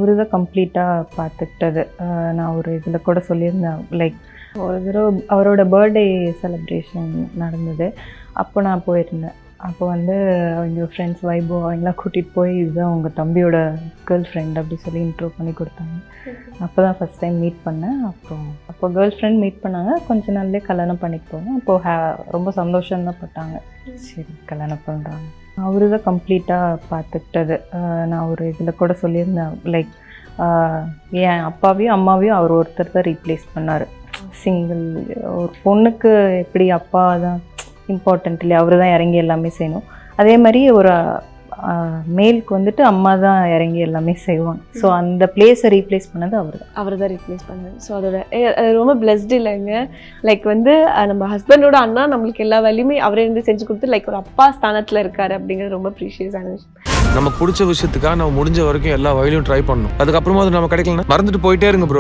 அவரு தான் கம்ப்ளீட்டாக பார்த்துக்கிட்டது. நான் ஒரு இதில் கூட சொல்லியிருந்தேன், லைக் ஒரு தடவை அவரோட பர்த்டே செலிப்ரேஷன் நடந்தது. அப்போ நான் போயிருந்தேன். அப்போ வந்து அவங்க ஃப்ரெண்ட்ஸ் வைபோ அவங்களாம் கூட்டிகிட்டு போய் இதுதான் உங்கள் தம்பியோட கேர்ள் ஃப்ரெண்ட் அப்படி சொல்லி இன்ட்ரோ பண்ணி கொடுத்தாங்க. அப்போ தான் ஃபஸ்ட் டைம் மீட் பண்ணேன். அப்போ கேர்ள் ஃப்ரெண்ட் மீட் பண்ணாங்க. கொஞ்ச நாள்லேயே கல்யாணம் பண்ணிட்டு போனேன். அப்போது ரொம்ப சந்தோஷம்தான் பட்டாங்க. சரி கல்யாணம் பண்ணுறாங்க. அவரு தான் கம்ப்ளீட்டாக பார்த்துக்கிட்டது. நான் ஒரு இதில் கூட சொல்லியிருந்தேன், லைக் என் அப்பாவையும் அம்மாவையும் அவர் ஒருத்தர் தான் ரீப்ளேஸ் பண்ணார். சிங்கிள் ஒரு பொண்ணுக்கு எப்படி அப்பா தான் இம்பார்ட்டன்ட் இல்லையா, அவர் தான் இறங்கி எல்லாமே செய்யணும். அதே மாதிரி ஒரு மேலுக்கு வந்துட்டு அம்மா தான் இறங்கி எல்லாமே செய்வாங்க. ஸோ அந்த பிளேஸை ரீப்ளேஸ் பண்ணது அவர் தான் ரீப்ளேஸ் பண்ணாரு. ஸோ அதோட ரொம்ப பிளஸ்டு இல்லைங்க. லைக் வந்து நம்ம ஹஸ்பண்டோட அண்ணா நம்மளுக்கு எல்லா வேலையுமே அவரே இருந்து செஞ்சு கொடுத்து லைக் ஒரு அப்பா ஸ்தானத்தில் இருக்காரு அப்படிங்கிறது ரொம்ப ப்ரீஷியஸான விஷயம். நமக்கு பிடிச்ச விஷயத்துக்காக நம்ம முடிஞ்ச வரைக்கும் எல்லா வழியிலும் ட்ரை பண்ணணும். அதுக்கப்புறமா அது நம்ம கிடைக்கலன்னா மறந்துட்டு போயிட்டே இருங்க ப்ரோ.